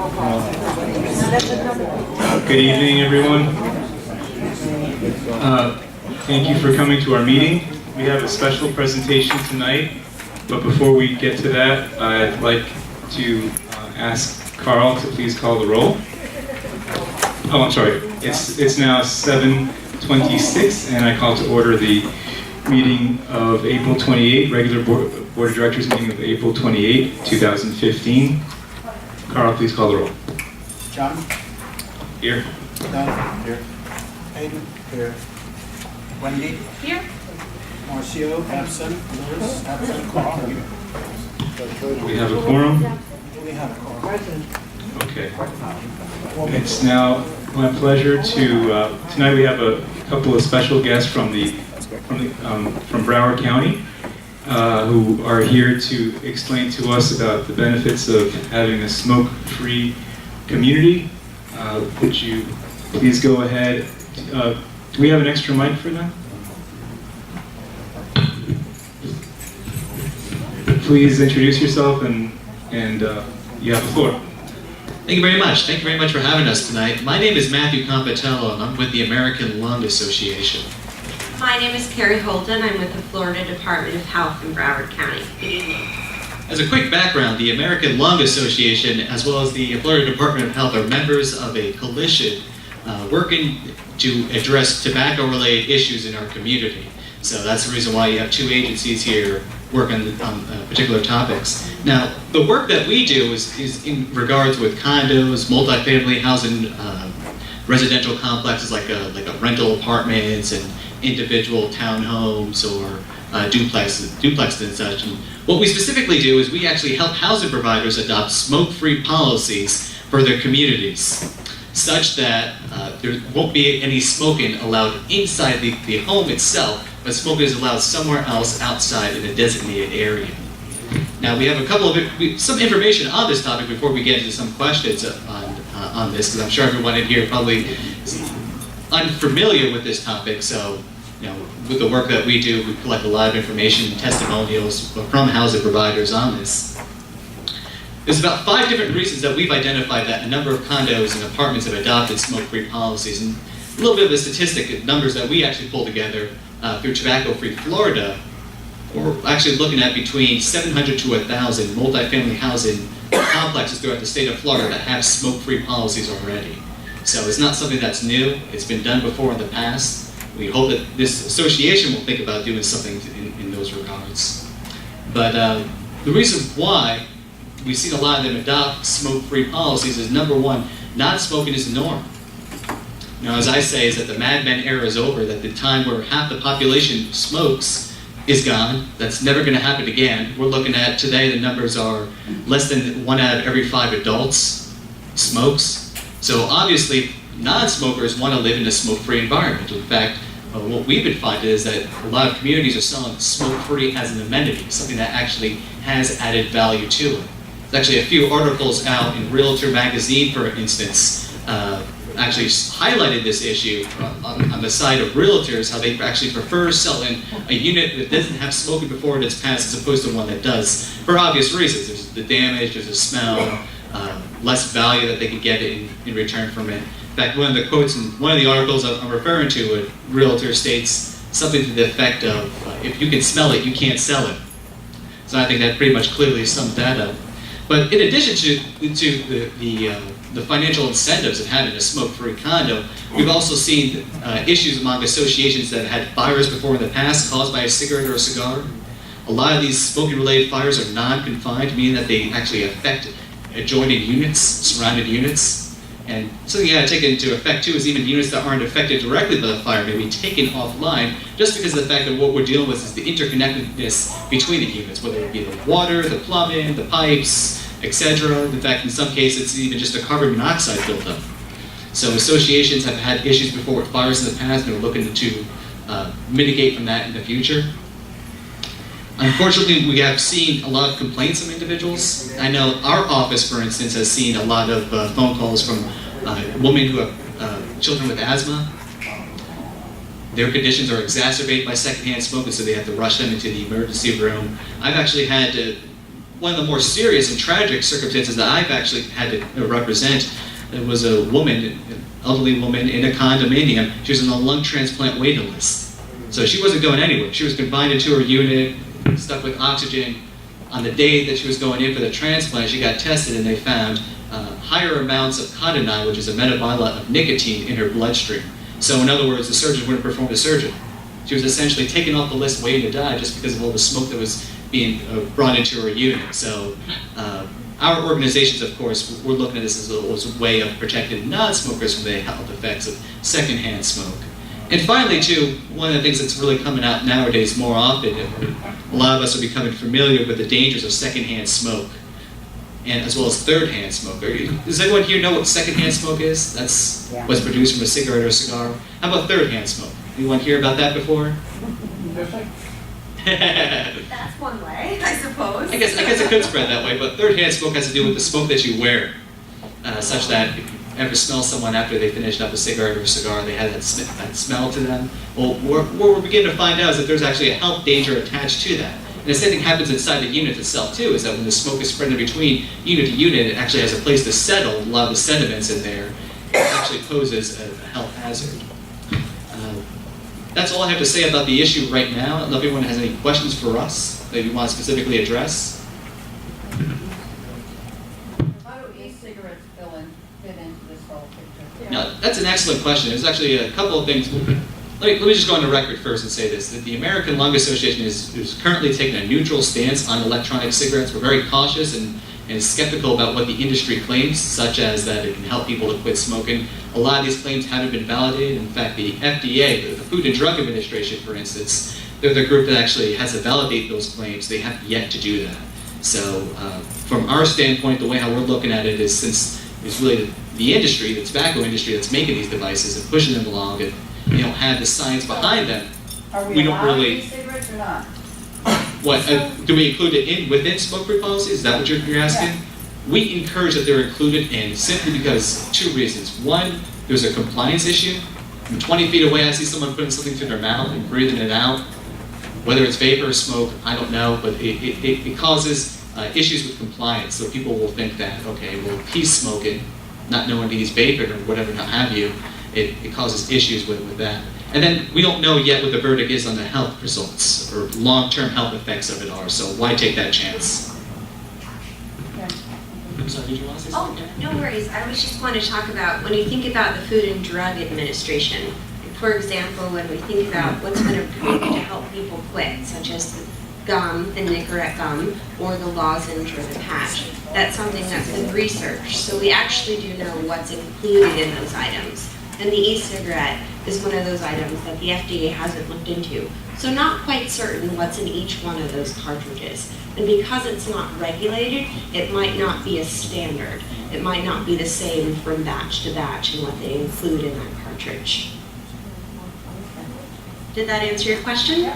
Good evening, everyone. Thank you for coming to our meeting. We have a special presentation tonight, but before we get to that, I'd like to ask Carl to please call the roll. Oh, I'm sorry. It's now 7:26, and I call to order the meeting of April 28, regular Board of Directors meeting of April 28, 2015. Carl, please call the roll. John? Here. Don? Here. Hayden? Here. Wendy? Here. Marcio? Absent. Lewis? Absent. Carl? Here. We have a quorum. We have a quorum. Okay. It's now my pleasure to, tonight we have a couple of special guests from Broward County who are here to explain to us about the benefits of having a smoke-free community. Would you please go ahead? Do we have an extra mic for them? Please introduce yourself and you have the floor. Thank you very much. Thank you very much for having us tonight. My name is Matthew Compatello, and I'm with the American Lung Association. My name is Carrie Holden. I'm with the Florida Department of Health in Broward County. Good evening. As a quick background, the American Lung Association, as well as the Florida Department of Health, are members of a coalition working to address tobacco-related issues in our community. So that's the reason why you have two agencies here working on particular topics. Now, the work that we do is in regards with condos, multifamily housing, residential complexes like rental apartments and individual townhomes or duplexes and such. And what we specifically do is we actually help housing providers adopt smoke-free policies for their communities, such that there won't be any smoking allowed inside the home itself, but smoking is allowed somewhere else outside in a designated area. Now we have some information on this topic before we get into some questions on this, because I'm sure everyone in here probably is unfamiliar with this topic. So, with the work that we do, we collect a lot of information and testimonials from housing providers on this. There's about 5 different reasons that we've identified that a number of condos and apartments have adopted smoke-free policies. And a little bit of the statistic numbers that we actually pulled together through Tobacco Free Florida, we're actually looking at between 700 to 1,000 multifamily housing complexes throughout the state of Florida that have smoke-free policies already. So it's not something that's new. It's been done before in the past. We hope that this association will think about doing something in those regards. But the reason why we've seen a lot of them adopt smoke-free policies is, number one, not smoking is the norm. Now, as I say, is that the Mad Men era is over, that the time where half the population smokes is gone. That's never going to happen again. We're looking at today, the numbers are less than 1 out of every 5 adults smokes. So obviously, non-smokers want to live in a smoke-free environment. In fact, what we've been finding is that a lot of communities are selling smoke-free as an amenity, something that actually has added value to it. There's actually a few articles out in Realtor Magazine, for instance, actually highlighted this issue on the side of realtors, how they actually prefer selling a unit that doesn't have smoking before it is passed as opposed to one that does, for obvious reasons. There's the damage, there's the smell, less value that they could get in return from it. In fact, one of the quotes in one of the articles I'm referring to, a realtor states something to the effect of, if you can smell it, you can't sell it. So I think that pretty much clearly sums that up. But in addition to the financial incentives of having a smoke-free condo, we've also seen issues among associations that had fires before in the past caused by a cigarette or a cigar. A lot of these smoking-related fires are non-confined, meaning that they actually affect adjoining units, surrounded units. And something you gotta take into effect too is even units that aren't affected directly by the fire may be taken offline just because of the fact that what we're dealing with is the interconnectedness between the units, whether it be the water, the plumbing, the pipes, etc. In fact, in some cases, it's even just a carbon monoxide buildup. So associations have had issues before with fires in the past and are looking to mitigate from that in the future. Unfortunately, we have seen a lot of complaints from individuals. I know our office, for instance, has seen a lot of phone calls from women who have children with asthma. Their conditions are exacerbated by secondhand smoking, so they have to rush them into the emergency room. I've actually had one of the more serious and tragic circumstances that I've actually had to represent, there was a woman, an elderly woman in a condominium. She was on a lung transplant waiting list. So she wasn't going anywhere. She was confined into her unit, stuck with oxygen. On the day that she was going in for the transplant, she got tested and they found higher amounts of cottonide, which is a metabolite of nicotine, in her bloodstream. So in other words, the surgeon wouldn't perform the surgery. She was essentially taken off the list waiting to die just because of all the smoke that was being brought into her unit. So our organizations, of course, we're looking at this as a way of protecting non-smokers from the health effects of secondhand smoke. And finally, too, one of the things that's really coming out nowadays more often, a lot of us are becoming familiar with the dangers of secondhand smoke, and as well as third-hand smoke. Does anyone here know what secondhand smoke is? That's what's produced from a cigarette or cigar. How about third-hand smoke? Anyone hear about that before? That's one way, I suppose. I guess it could spread that way, but third-hand smoke has to do with the smoke that you wear, such that if you ever smell someone after they finished up a cigarette or a cigar, they had that smell to them. Well, what we're beginning to find out is that there's actually a health danger attached to that. And the same thing happens inside the unit itself too, is that when the smoke is spreading between unit to unit, it actually has a place to settle. A lot of the sediments in there, it actually poses a health hazard. That's all I have to say about the issue right now. I don't know if anyone has any questions for us that you want to specifically address. How do e-cigarettes fit into this whole picture? Now, that's an excellent question. There's actually a couple of things. Let me just go on the record first and say this, that the American Lung Association is currently taking a neutral stance on electronic cigarettes. We're very cautious and skeptical about what the industry claims, such as that it can help people to quit smoking. A lot of these claims haven't been validated. In fact, the FDA, the Food and Drug Administration, for instance, they're the group that actually has to validate those claims. They have yet to do that. So from our standpoint, the way how we're looking at it is, since it's really the industry, the tobacco industry that's making these devices and pushing them along, and they don't have the science behind them, Are we we don't allowing really- e-cigarettes or not? what, do we include it within smoke-free policy? Is that what you're asking? Yeah. We encourage that they're included in simply because two reasons. One, there's a compliance issue. From 20 feet away, I see someone putting something to their mouth and breathing it out. Whether it's vapor or smoke, I don't know, but it causes issues with compliance. So people will think that, okay, well, he's smoking, not knowing that he's vaping or whatever, not have you. It causes issues with that. And then we don't know yet what the verdict is on the health results or long-term health effects of it are, so why take that chance? Okay. I'm sorry, did you want to say Oh, something? no worries. I was just going to talk about, when you think about the Food and Drug Administration, for example, when we think about what's been approved to help people quit, such as the gum, the Nicorette gum, or the lozenge or the patch, that's something that's been researched. So we actually do know what's included in those items. And the e-cigarette is one of those items that the FDA hasn't looked into. So not quite certain what's in each one of those cartridges. And because it's not regulated, it might not be a standard. It might not be the same from batch to batch and what they include in that cartridge. Did that answer your question?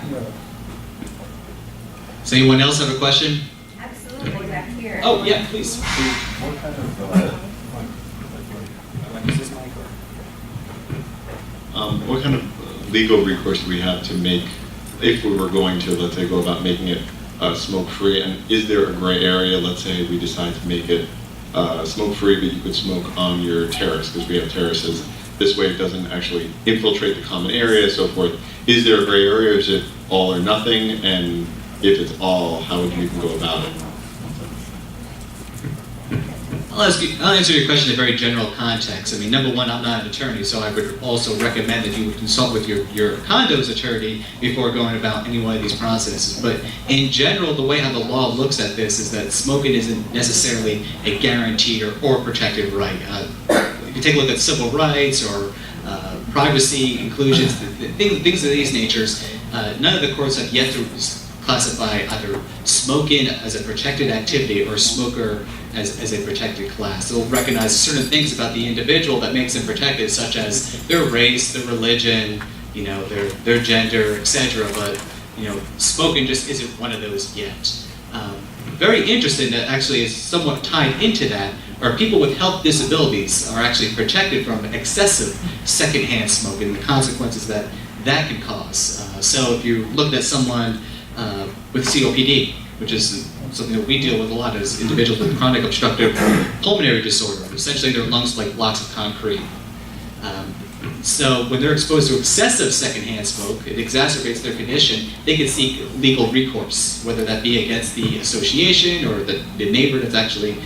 Does anyone else have a question? Absolutely, back here. Oh, yeah, please. What kind of legal recourse do we have to make, if we were going to, let's say, go about making it smoke-free? And is there a gray area? Let's say we decide to make it smoke-free, but you could smoke on your terrace, because we have terraces. This way it doesn't actually infiltrate the common area, so forth. Is there a gray area, or is it all or nothing? And if it's all, how would you even go about it? I'll answer your question in a very general context. I mean, number one, I'm not an attorney, so I would also recommend that you would consult with your condo's attorney before going about any one of these processes. But in general, the way how the law looks at this is that smoking isn't necessarily a guaranteed or protected right. If you take a look at civil rights or privacy inclusions, things of these natures, none of the courts have yet to classify either smoking as a protected activity or smoker as a protected class. They'll recognize certain things about the individual that makes them protected, such as their race, their religion, their gender, etc. But smoking just isn't one of those yet. Very interesting that actually is somewhat tied into that are people with health disabilities are actually protected from excessive secondhand smoking and the consequences that can cause. So if you looked at someone with COPD, which is something that we deal with a lot is individuals with chronic obstructive pulmonary disorder. Essentially, their lungs are like blocks of concrete. So when they're exposed to excessive secondhand smoke, it exacerbates their condition. They can seek legal recourse, whether that be against the association or the neighbor that's actually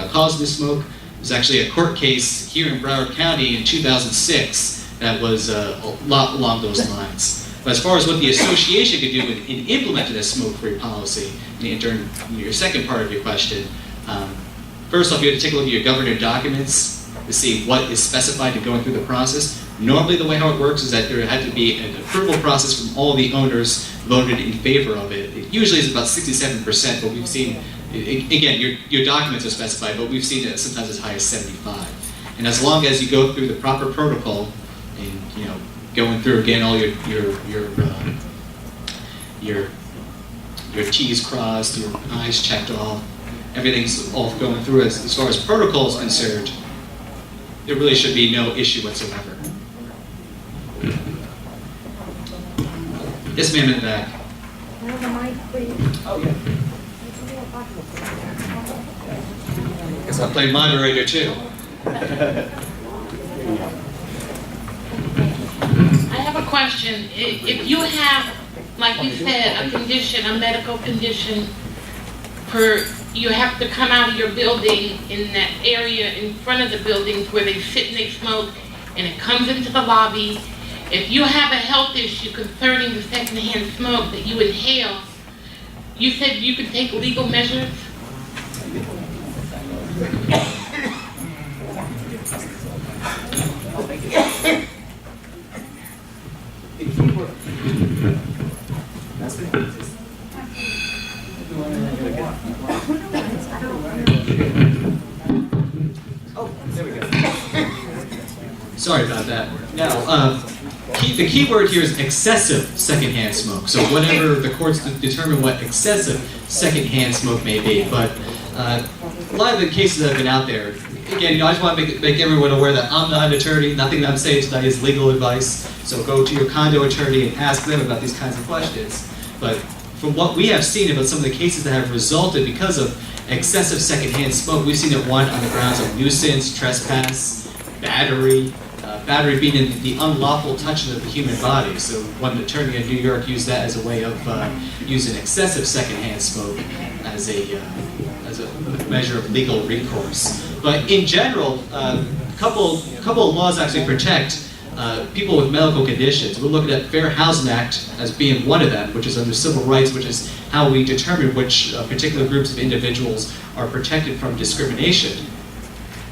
caused the smoke. There's actually a court case here in Broward County in 2006 that was a lot along those lines. But as far as what the association could do in implementing a smoke-free policy, during your second part of your question, first off, you have to take a look at your governing documents to see what is specified in going through the process. Normally, the way how it works is that there had to be an approval process from all the owners voted in favor of it. It usually is about 67%, but we've seen, again, your documents are specified, but we've seen it sometimes as high as 75. And as long as you go through the proper protocol and, going through again all your T's crossed, your I's checked off, everything's all going through as far as protocol is concerned, there really should be no issue whatsoever. Yes, ma'am, in the back. Oh, yeah. Guess I'll play moderator too. I have a question. If you have, like you said, a condition, a medical condition, you have to come out of your building in that area in front of the buildings where they sit and they smoke, and it comes into the lobby. If you have a health issue concerning the secondhand smoke that you inhale, you said you could take legal measures? Sorry about that. Now, the key word here is excessive secondhand smoke. So whatever the courts determine what excessive secondhand smoke may be. But a lot of the cases that have been out there, again, I just want to make everyone aware that I'm not an attorney. Nothing that I'm saying tonight is legal advice. So go to your condo attorney and ask them about these kinds of questions. But from what we have seen about some of the cases that have resulted because of excessive secondhand smoke, we've seen it one on the grounds of nuisance, trespass, battery. Battery being the unlawful touching of the human body. So one attorney in New York used that as a way of using excessive secondhand smoke as a measure of legal recourse. But in general, a couple of laws actually protect people with medical conditions. We're looking at Fair Housing Act as being one of them, which is under civil rights, which is how we determine which particular groups of individuals are protected from discrimination.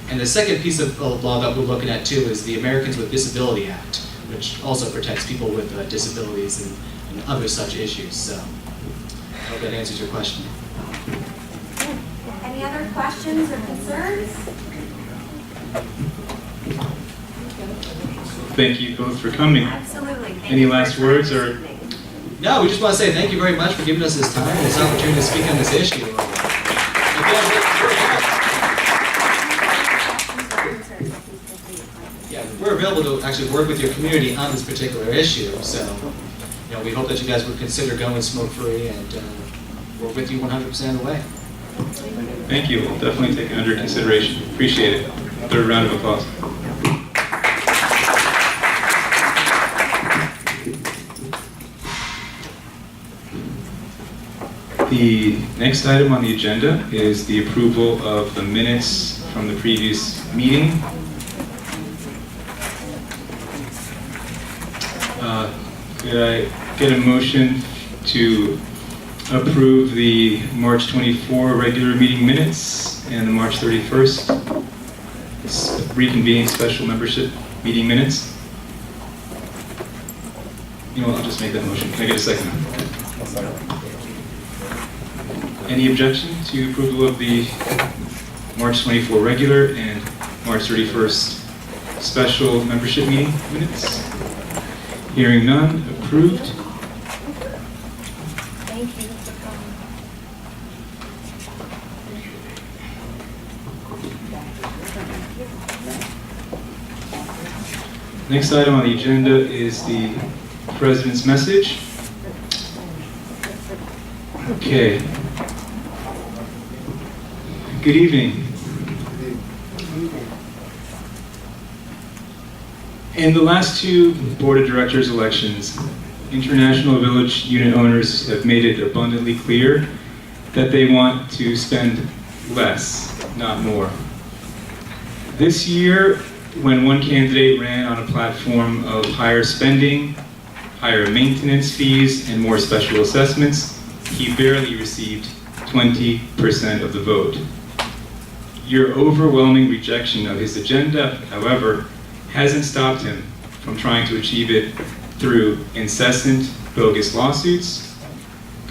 And the second piece of law that we're looking at too is the Americans with Disability Act, which also protects people with disabilities and other such issues. So I hope that answers your question. Any other questions or concerns? Thank you both for coming. Absolutely. Thank Any you for last your words time or? this evening. No, we just want to say thank you very much for giving us this time and this opportunity to speak on this issue. We're available to actually work with your community on this particular issue. So, we hope that you guys would consider going smoke-free, and we're with you 100% of the way. Thank you. We'll definitely take it under consideration. Appreciate it. Third round of applause. The next item on the agenda is the approval of the minutes from the previous meeting. Could I get a motion to approve the March 24 regular meeting minutes and the March 31st reconvening special membership meeting minutes? You know what, I'll just make that motion. Can I get a second? Any objection to approval of the March 24 regular and March 31st special membership meeting minutes? Hearing none, approved. Thank you for coming. Next item on the agenda is the President's message. Okay. Good evening. In the last two Board of Directors elections, International Village unit owners have made it abundantly clear that they want to spend less, not more. This year, when one candidate ran on a platform of higher spending, higher maintenance fees, and more special assessments, he barely received 20% of the vote. Your overwhelming rejection of his agenda, however, hasn't stopped him from trying to achieve it through incessant bogus lawsuits,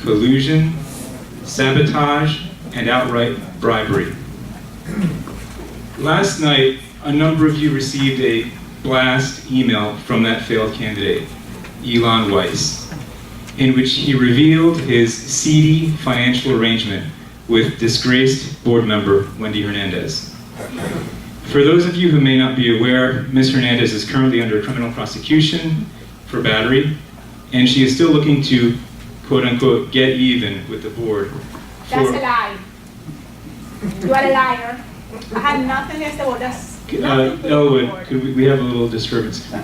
collusion, sabotage, and outright bribery. Last night, a number of you received a blast email from that failed candidate, Elon Weiss, in which he revealed his seedy financial arrangement with disgraced board member Wendy Hernandez. For those of you who may not be aware, Ms. Hernandez is currently under criminal prosecution for battery, and she is still looking to, quote-unquote, get even with the board. That's a lie. You are a liar. I had nothing against the board. That's nothing to do with the Elwood, board. could we have a little disturbance? Can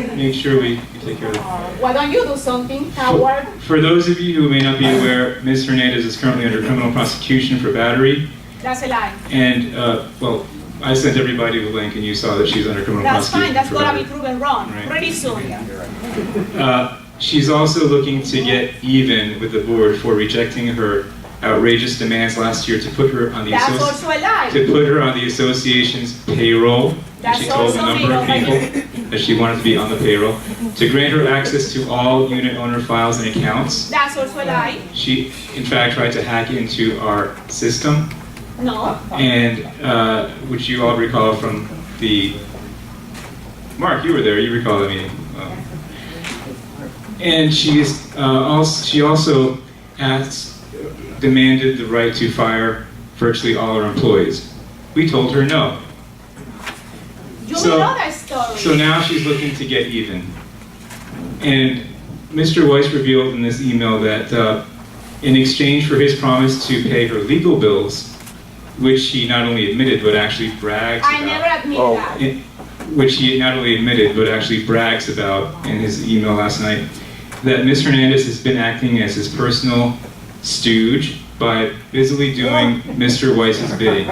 we make sure we take care of that? Why don't you do something, Howard? For those of you who may not be aware, Ms. Hernandez is currently under criminal prosecution for battery, That's a lie. and, well, I sent everybody the link and you saw that she's under criminal That's prosecution fine. That's for gonna be battery. proven wrong Right. pretty soon. She's also looking to get even with the board for rejecting her outrageous demands last year to put her on the That's also a lie. association's payroll. And That's she told a also number of illegal. people that she wanted to be on the payroll. To grant her access to all unit owner files and accounts. That's also a lie. She, in fact, tried to hack into our system, No. and which you all recall from the, Mark, you were there, you recall the meeting. And she also demanded the right to fire virtually all her employees. We told her no. You So- know that story. So now she's looking to get even. And Mr. Weiss revealed in this email that in exchange for his promise to pay her legal bills, which he not only admitted but actually brags I about, never admit that. which he not only admitted but actually brags about in his email last night, that Ms. Hernandez has been acting as his personal stooge by busily doing Mr. Weiss's bidding,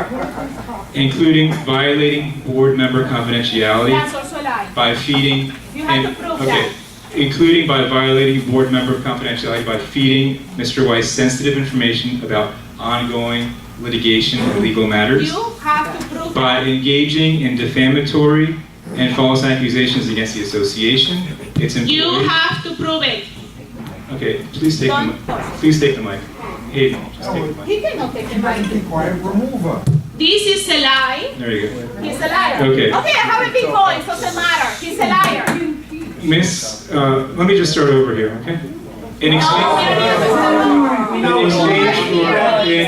including violating board member confidentiality That's also a lie. by feeding, You have to prove that. including by violating board member confidentiality by feeding Mr. Weiss sensitive information about ongoing litigation and legal matters, You have to prove by that. engaging in defamatory and false accusations against the association, its You employees. have to prove it. Okay, please take the Don't mic. force. Please take the mic. Hayden, just take the mic. He cannot take the mic. Be quiet, remove her. This is a lie. There you go. He's a liar. Okay. Okay, I have a big voice. Doesn't matter. He's a liar. Miss, let me just start over here, okay? In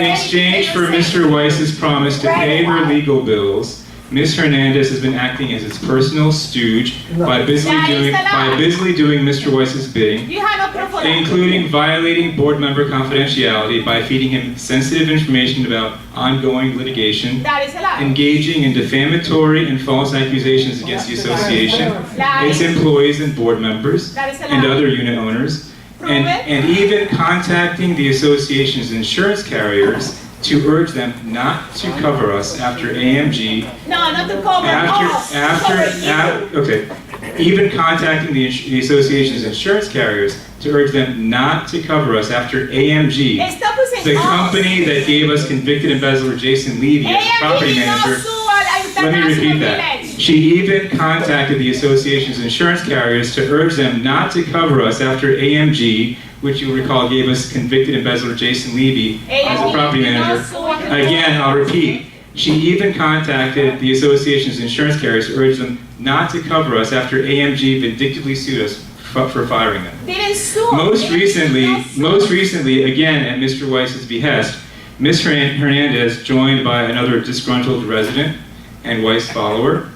exchange for Mr. Weiss's promise to pay her legal bills, Ms. Hernandez has been acting as its personal stooge by busily That is doing a lie. Mr. Weiss's bidding, You have no proof of that. including violating board member confidentiality by feeding him sensitive information about ongoing litigation, That is a lie. engaging in defamatory and false accusations against the association, Lie. its employees and board members, That is a and lie. other unit owners, Prove and, it. and even contacting the association's insurance carriers to urge them not to cover us after AMG, No, not to cover us. To cover you. okay, even contacting the association's insurance carriers to urge them not to cover us after AMG, Stop using the us. company that gave us convicted embezzler Jason Levy as AMG property did not manager. sue an Let me international repeat that. village. She even contacted the association's insurance carriers to urge them not to cover us after AMG, which you'll recall gave us convicted embezzler Jason Levy as a AMG property did not manager. sue an Again, I'll repeat. She even contacted the association's insurance carriers to urge them not to cover us after AMG vindictively sued us for firing them. Didn't sue. Most Didn't recently, again at Mr. Weiss's behest, Ms. Hernandez, joined by another disgruntled resident and Weiss follower,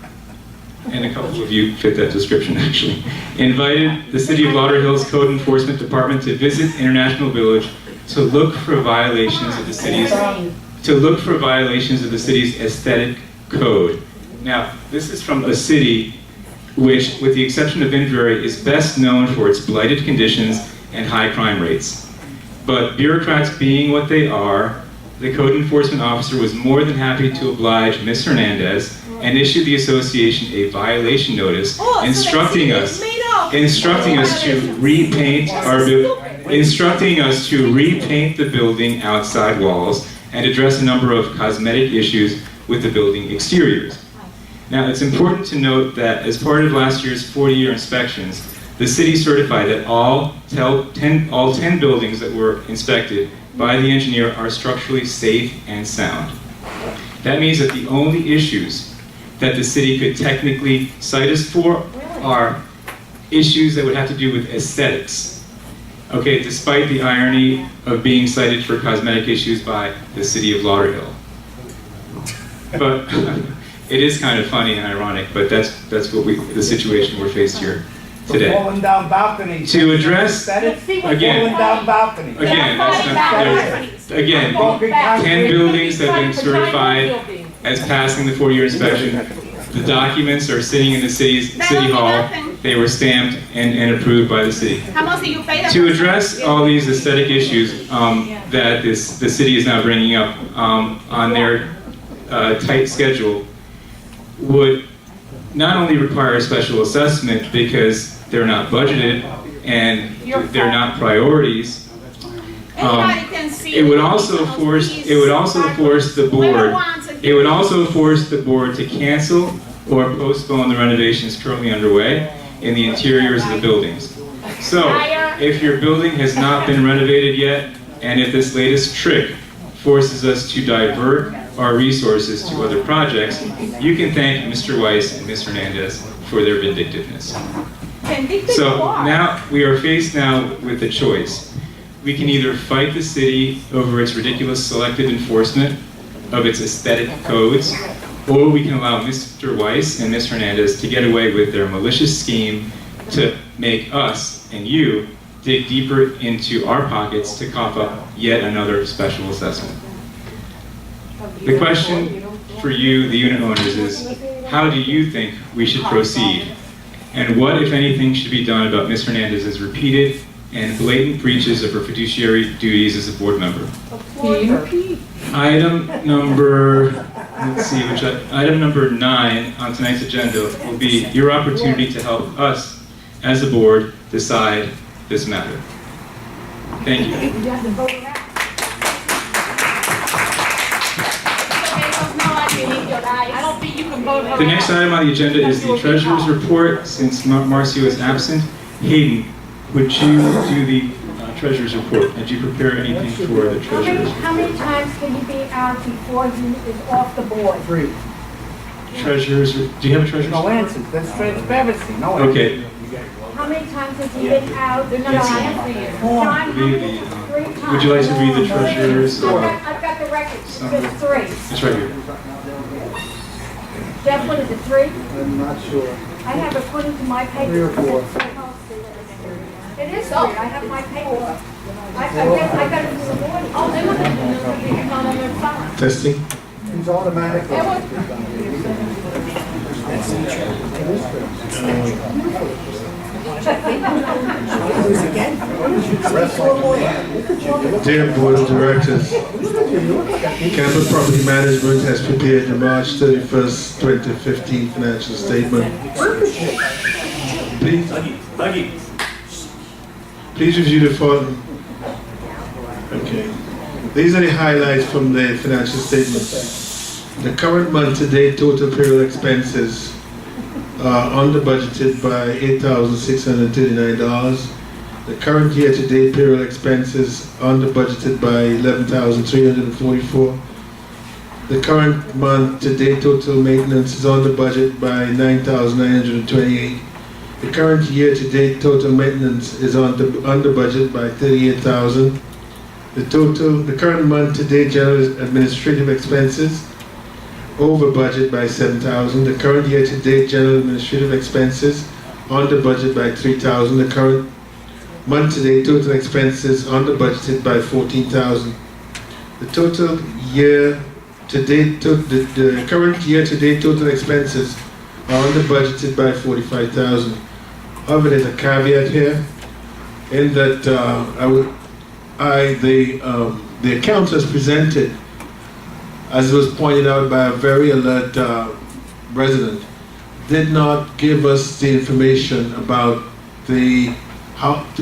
and a couple of you fit that description actually, invited the City of Lauderhill's Code Enforcement Department to visit International Village to look for violations of the city's aesthetic code. Now, this is from a city which, with the exception of Inverary, is best known for its blighted conditions and high crime rates. But bureaucrats being what they are, the code enforcement officer was more than happy to oblige Ms. Hernandez and issued the association a violation notice instructing us to repaint the building outside walls and address a number of cosmetic issues with the building exteriors. Now, it's important to note that as part of last year's 40-year inspections, the city certified that all 10 buildings that were inspected by the engineer are structurally safe and sound. That means that the only issues that the city could technically cite us for are issues that would have to do with aesthetics. Okay, despite the irony of being cited for cosmetic issues by the city of Lauderhill. But it is kind of funny and ironic, but that's what the situation we're faced here today. Falling down balconies. To address, Falling down balconies. again, again, 10 buildings have been certified as passing the 4-year inspection. The documents are sitting in the city hall. They were stamped and approved by the city. How much do you pay them? To address all these aesthetic issues that the city is now bringing up on their tight schedule would not only require a special assessment because they're not budgeted and they're not priorities. Anybody can see. It would also force the board to cancel or postpone the renovations currently underway in the interiors of the buildings. So, if your building has not been renovated yet, and if this latest trick forces us to divert our resources to other projects, you can thank Mr. Weiss and Ms. Hernandez for their vindictiveness. So now, we are faced now with a choice. We can either fight the city over its ridiculous selective enforcement of its aesthetic codes, or we can allow Mr. Weiss and Ms. Hernandez to get away with their malicious scheme to make us and you dig deeper into our pockets to cough up yet another special assessment. The question for you, the unit owners, is how do you think we should proceed? And what, if anything, should be done about Ms. Hernandez's repeated and blatant breaches of her fiduciary duties as a board member? Item number, item number 9 on tonight's agenda will be your opportunity to help us as a board decide this matter. Thank you. I don't think you can vote on The next item on the agenda is the treasurer's report. Since Marcio is absent, Hayden, would you do the treasurer's report? Did you prepare anything for the treasurer's report? How many times can you be out before you is off the board? 3. Treasurer's, do you have a treasurer's No report? answers. That's transparency. No answers. Okay. How many times has he been out? They're not lying for you. John, how Read many? the, 3 times. would you like to read the treasurer's? I've got the records. It's 3. It's right here. Jeff, what is it, 3? I'm not sure. I have according to my paper. 3 or 4. It is 3. I have my paper. I guess I got it this morning. Oh, they look at it. It's not on their phone. Testing. He's automatic. Dear Board of Directors, Campbell Property Management has prepared the March 31st, 2015 financial statement. Please review the following. Okay. These are the highlights from the financial statement. The current month-to-date total payroll expenses are under budgeted by $8,639. The current year-to-date payroll expenses under budgeted by $11,344. The current month-to-date total maintenance is under budget by $9,928. The current year-to-date total maintenance is under budget by $38,000. The current month-to-date general administrative expenses over budget by $7,000. The current year-to-date general administrative expenses under budget by $3,000. The current month-to-date total expenses under budgeted by 14,000. The total year-to-date, the current year-to-date total expenses are under budgeted by 45,000. However, there's a caveat here in that the accounts as presented, as was pointed out by a very alert resident, did not give us the information about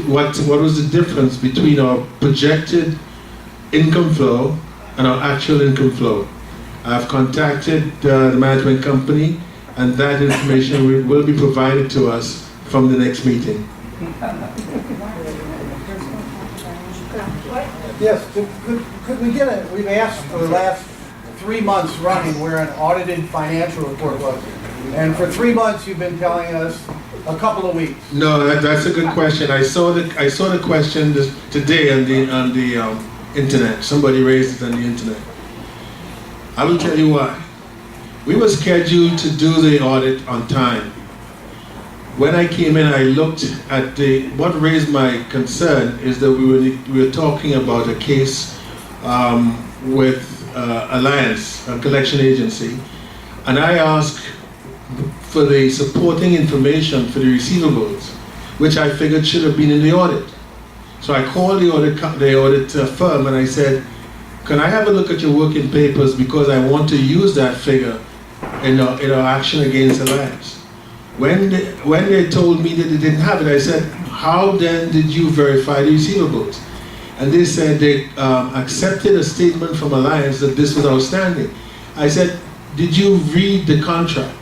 what was the difference between our projected income flow and our actual income flow. I've contacted the management company, and that information will be provided to us from the next meeting. Yes, could we get a, we've asked for the last 3 months running where an audited financial report was. And for 3 months, you've been telling us a couple of weeks. No, that's a good question. I saw the question today on the internet. Somebody raised it on the internet. I will tell you why. We were scheduled to do the audit on time. When I came in, I looked at what raised my concern is that we were talking about a case with Alliance, a collection agency, and I asked for the supporting information for the receivables, which I figured should have been in the audit. So I called the audit firm and I said, can I have a look at your working papers because I want to use that figure in our action against Alliance. When they told me that they didn't have it, I said, how then did you verify the receivables? And they said they accepted a statement from Alliance that this was outstanding. I said, did you read the contract?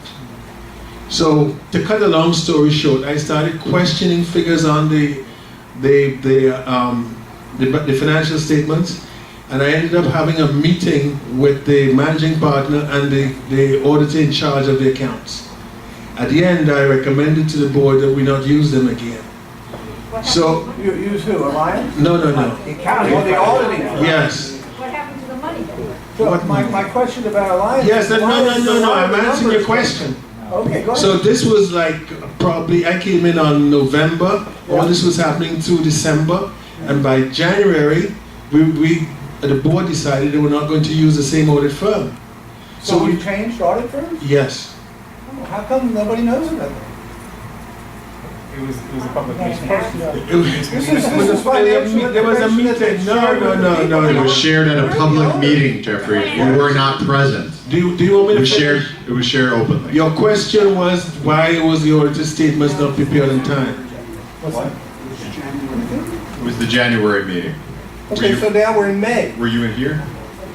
So to cut a long story short, I started questioning figures on the financial statements, and I ended up having a meeting with the managing partner and the auditor in charge of the accounts. At the end, I recommended to the board that we not use them again. So, You use who, Alliance? no. The accounting, or the auditing firm? Yes. What happened to the money? So my question about Alliance. Yes, no, I'm Alliance, answering your question. Okay, go ahead. So this was like probably, I came in on November, all this was happening through December, and by January, the board decided they were not going to use the same audit firm. So we changed audit firms? Yes. How come nobody knows about that? It was a publication. This is financial There was a information that they meeting, shared with the people. no. It was shared at a public meeting, Jeffrey. You were not present. Do you want me It to was finish? shared. It was shared openly. Your question was why was the auditor statements not prepared in time? What's that? It was the January meeting. Okay, so now we're in May. Were you in here?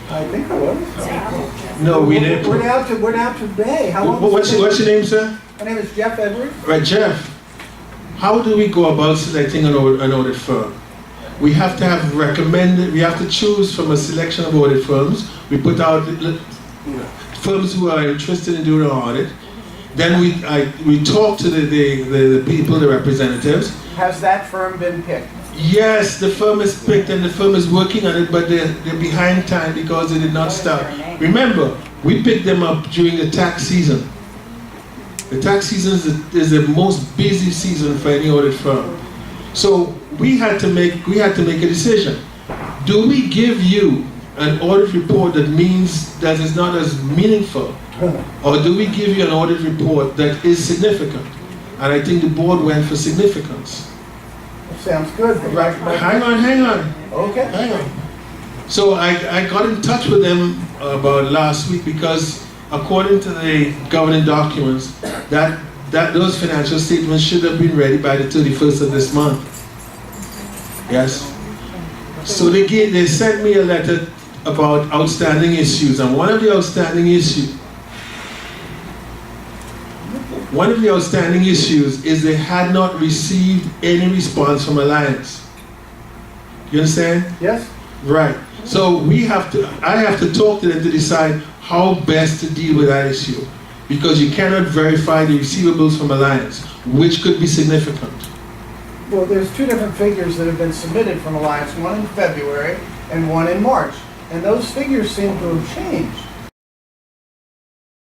I think I was. No, we didn't. We're now to May. How long? What's your name, sir? My name is Jeff Edwards. Right, Jeff. How do we go about selecting an audit firm? We have to have recommended. We have to choose from a selection of audit firms. We put out firms who are interested in doing an audit. Then we talk to the people, the representatives. Has that firm been picked? Yes, the firm is picked and the firm is working on it, but they're behind time because they did not start. Remember, we picked them up during the tax season. The tax season is the most busy season for any audit firm. So we had to make a decision. Do we give you an audit report that means that is not as meaningful, or do we give you an audit report that is significant? And I think the board went for significance. That sounds good. Right. Hang on. Okay. Hang on. So I got in touch with them about last week because according to the governing documents, that those financial statements should have been ready by the 31st of this month. Yes. So they sent me a letter about outstanding issues, and one of the outstanding issues is they had not received any response from Alliance. You understand? Yes. Right. So I have to talk to them to decide how best to deal with that issue, because you cannot verify the receivables from Alliance, which could be significant. Well, there's two different figures that have been submitted from Alliance, one in February and one in March. And those figures seem to have changed.